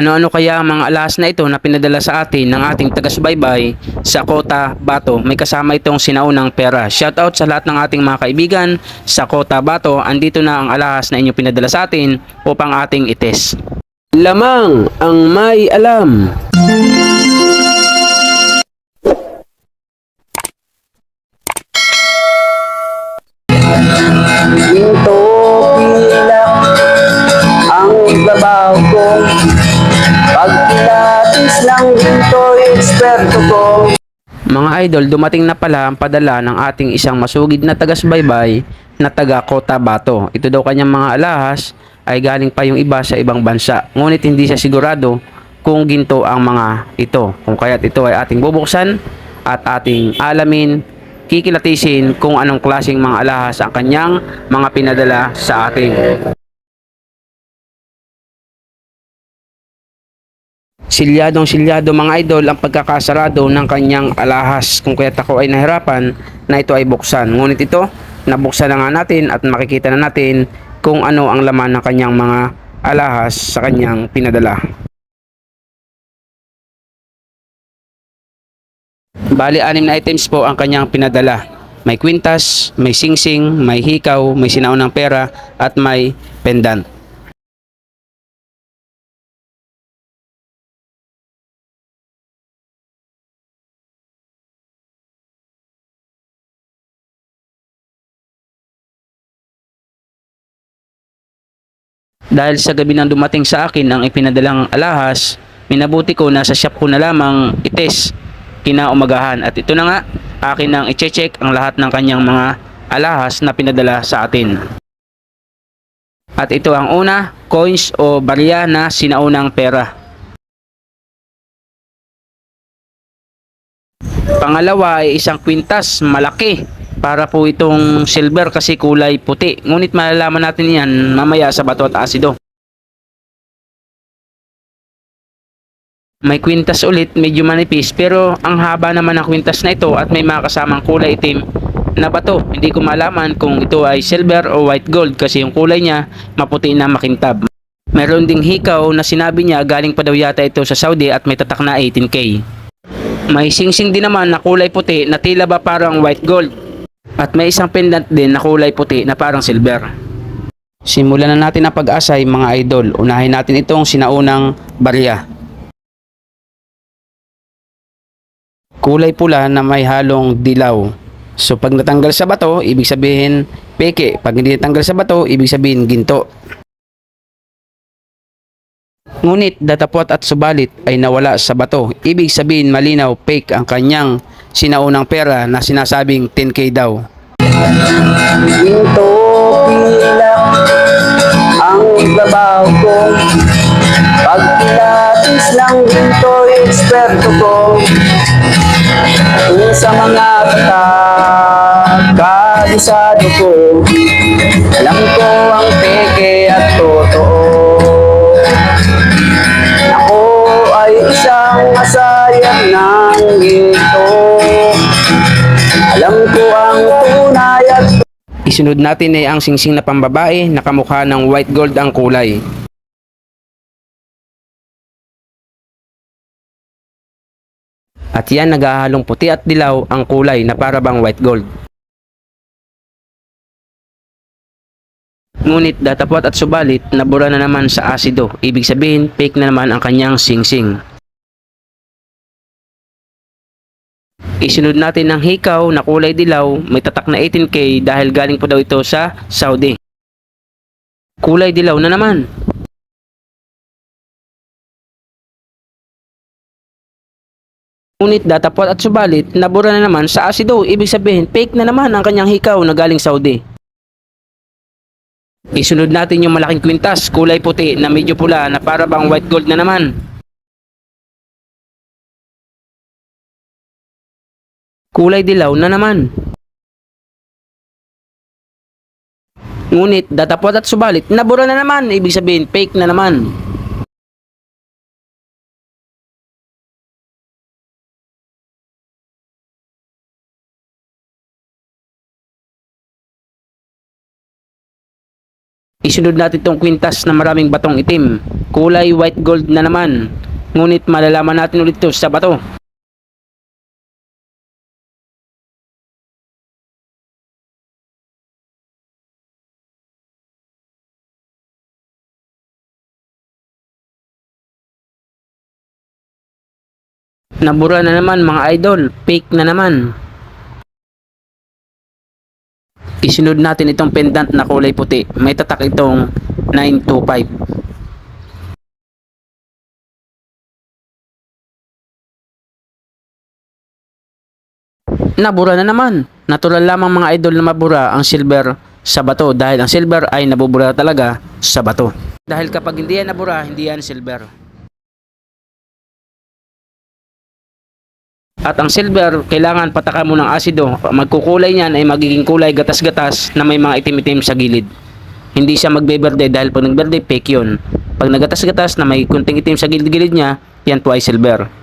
Ano-ano kaya ang mga alahas na ito na pinadala sa atin ng ating taga-subaybay sa Kota Bato? May kasama itong sinaunang pera. Shoutout sa lahat ng ating mga kaibigan sa Kota Bato. Andito na ang alahas na inyo pinadala sa atin upang ating ites. Lamang ang may alam. Ginto pilak ang ibabaw ko. Pag pilatis ng ginto, eksperto ko. Mga idol, dumating na pala ang padala ng ating isang masugid na taga-subaybay na taga Kota Bato. Ito daw kanyang mga alahas ay galing pa yung iba sa ibang bansa. Ngunit hindi siya sigurado kung ginto ang mga ito. Kung kaya't ito ay ating bubuksan at ating alamin, kikilatisin kung anong klaseng mga alahas ang kanyang mga pinadala sa atin. Silyadong-silyado mga idol ang pagkakasarado ng kanyang alahas, kung kaya't ako ay nahirapan na ito ay buksan. Ngunit ito, nabuksan na nga natin at makikita na natin kung ano ang laman ng kanyang mga alahas sa kanyang pinadala. Bali, 6 na items po ang kanyang pinadala. May kwintas, may singsing, may hikaw, may sinaunang pera at may pendant. Dahil sa gabi nang dumating sa akin ang ipinadalang alahas, minabuti ko na sa shop ko na lamang ites kinaumagahan. At ito na nga, akin nang i-check ang lahat ng kanyang mga alahas na pinadala sa atin. At ito ang una, coins o barya na sinaunang pera. Pangalawa ay isang kwintas, malaki. Para po itong silver kasi kulay puti. Ngunit malalaman natin yan mamaya sa bato at asido. May kwintas ulit, medyo manipis, pero ang haba naman ng kwintas na ito at may mga kasamang kulay itim na bato. Hindi ko malaman kung ito ay silver o white gold kasi yung kulay niya maputi na makintab. Meron ding hikaw na sinabi niya galing pa daw yata ito sa Saudi at may tatak na 18K. May singsing din naman na kulay puti na tila ba parang white gold. At may isang pendant din na kulay puti na parang silver. Simulan na natin ang pag-asay mga idol. Unahin natin itong sinaunang barya. Kulay pula na may halong dilaw. So pag natanggal sa bato, ibig sabihin peke. Pag hindi natanggal sa bato, ibig sabihin ginto. Ngunit datapwat at subalit ay nawala sa bato. Ibig sabihin malinaw fake ang kanyang sinaunang pera na sinasabing 10K daw. Ginto pilak ang ibabaw ko. Pag pilatis ng ginto, eksperto ko. Kung sa mga kabisado ko, alam ko ang peke at totoo. Ako ay isang masayang ng ginto. Alam ko ang tunay at Isunod natin ay ang singsing na pambabae na kamukha ng white gold ang kulay. At yan naghahalong puti at dilaw ang kulay na para bang white gold. Ngunit datapwat at subalit nabura na naman sa asido. Ibig sabihin fake na naman ang kanyang singsing. Isunod natin ang hikaw na kulay dilaw, may tatak na 18K dahil galing po daw ito sa Saudi. Kulay dilaw na naman. Ngunit datapwat at subalit nabura na naman sa asido. Ibig sabihin fake na naman ang kanyang hikaw na galing Saudi. Isunod natin yung malaking kwintas, kulay puti na medyo pula na para bang white gold na naman. Kulay dilaw na naman. Ngunit datapwat at subalit nabura na naman. Ibig sabihin fake na naman. Isunod natin itong kwintas na maraming batong itim. Kulay white gold na naman. Ngunit malalaman natin ulit ito sa bato. Nabura na naman mga idol. Fake na naman. Isunod natin itong pendant na kulay puti. May tatak itong 925. Nabura na naman. Natural lamang mga idol na mabura ang silver sa bato dahil ang silver ay nabubura talaga sa bato. Dahil kapag hindi yan nabura, hindi yan silver. At ang silver, kailangan pataka mo ng asido. Magkukulay niyan ay magiging kulay gatas-gatas na may mga itim-itim sa gilid. Hindi siya magbeberde dahil pag nagberde, fake yun. Pag nagatas-gatas na may kunting itim sa gilid-gilid niya, yan po ay silver.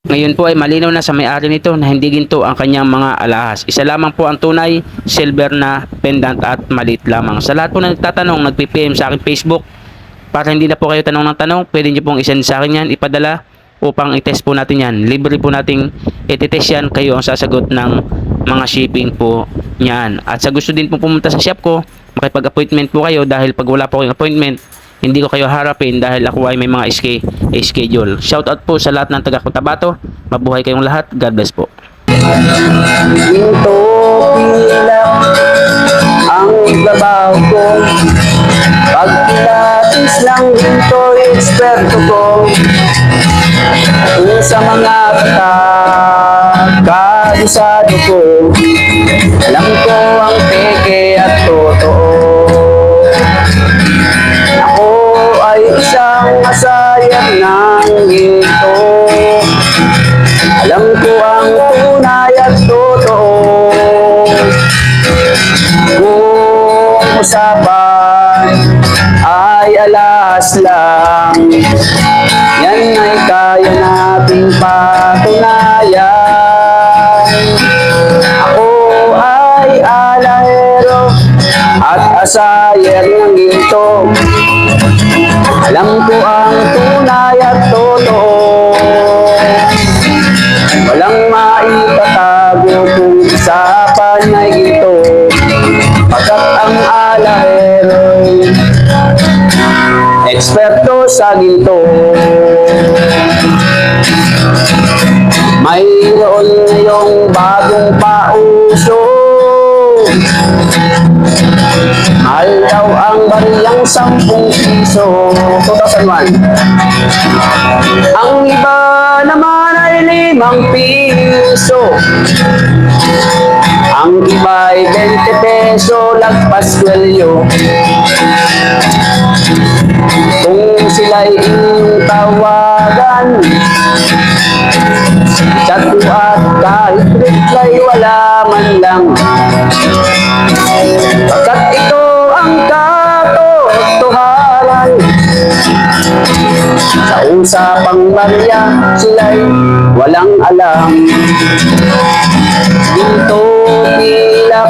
Ngayon po ay malinaw na sa may-ari nito na hindi ginto ang kanyang mga alahas. Isa lamang po ang tunay, silver na pendant at maliit lamang. Sa lahat po na nagtatanong, nagpi-PM sa akin Facebook, para hindi na po kayo tanong ng tanong, pwede nyo pong isend sa akin yan, ipadala upang i-test po natin yan. Libre po nating i-test yan, kayo ang sasagot ng mga shipping po niyan. At sa gusto din po pumunta sa shop ko, makipag-appointment po kayo dahil pag wala po kayong appointment, hindi ko kayo harapin dahil ako ay may mga schedule. Shoutout po sa lahat ng taga Cotabato. Mabuhay kayong lahat. God bless po. Ginto pilak ang trabaho ko. Pag pilatis ng ginto, eksperto ko. Kung sa mga kabisado ko, alam ko ang peke at totoo. Ako ay isang masayang ng ginto. Alam ko ang tunay at totoo. Kung usapan ay alas lang, yan ay kaya nating patunayan. Ako ay alahero at asayer ng ginto. Alam ko ang tunay at totoo. Walang maitatago kung usapan ay ginto. Pagkat ang alahero'y eksperto sa ginto. Mayroon ngayong bagong pauso. Mahal daw ang barilang 10 piso. 2001. Ang iba naman ay 5 piso. Ang iba ay 20 peso, lagpas kwelyo. Kung sila'y inyong tawagan, chat mo at kahit reply wala man lang. Pagkat ito ang katotohanan. Sa usapang barya, sila'y walang alam. Ginto pilak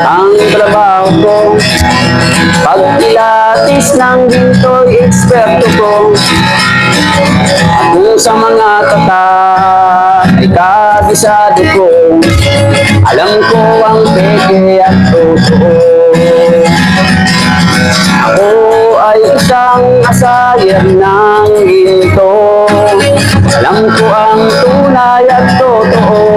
ang trabaho ko. Pag pilatis ng ginto'y eksperto ko. Kung sa mga kata ay kabisado ko, alam ko ang peke at totoo. Ako ay isang asayer ng ginto. Alam ko ang tunay at totoo.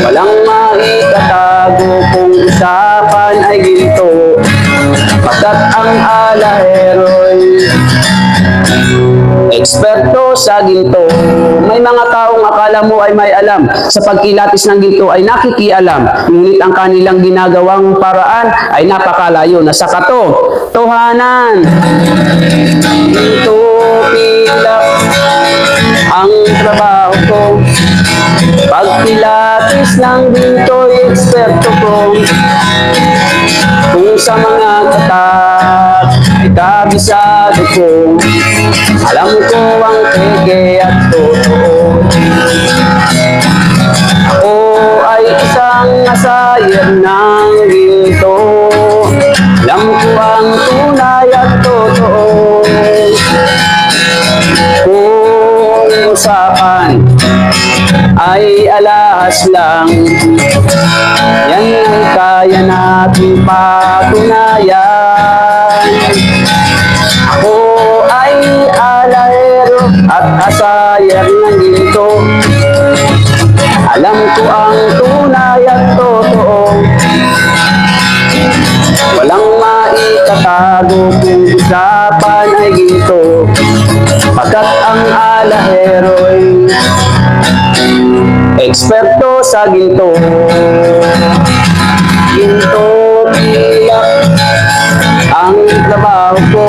Walang maitatago kung usapan ay ginto. Pagkat ang alahero'y eksperto sa ginto. May mga taong akala mo ay may alam. Sa pagkilatis ng ginto ay nakikialam. Ngunit ang kanilang ginagawang paraan ay napakalayo na sa katotohanan. Ginto pilak ang trabaho ko. Pag pilatis ng ginto, eksperto ko. Kung sa mga katat ay kabisado ko, alam ko ang peke at totoo. Ako ay isang asayer ng ginto, alam ko ang tunay at totoo. Kung usapan ay alas lang, yan ay kaya natin patunayan. Ako ay alahero at asayer ng ginto, alam ko ang tunay at totoo. Walang maitatago kung usapan ay ginto, pagkat ang alahero'y eksperto sa ginto. Ginto pilak ang trabaho ko,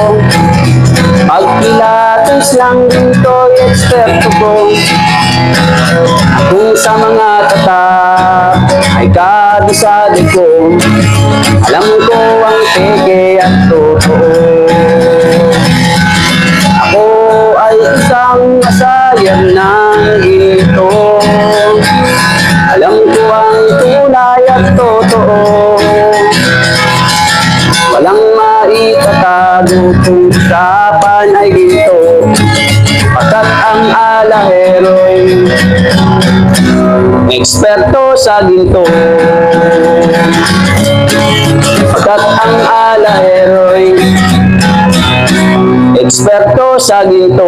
pagpilatos ng ginto'y eksperto ko. Kung sa mga tatak ay kabisado ko, alam ko ang peke at totoo. Ako ay isang asayer ng ginto, alam ko ang tunay at totoo. Walang maitatago kung usapan ay ginto, pagkat ang alahero'y eksperto sa ginto. Pagkat ang alahero'y eksperto sa ginto.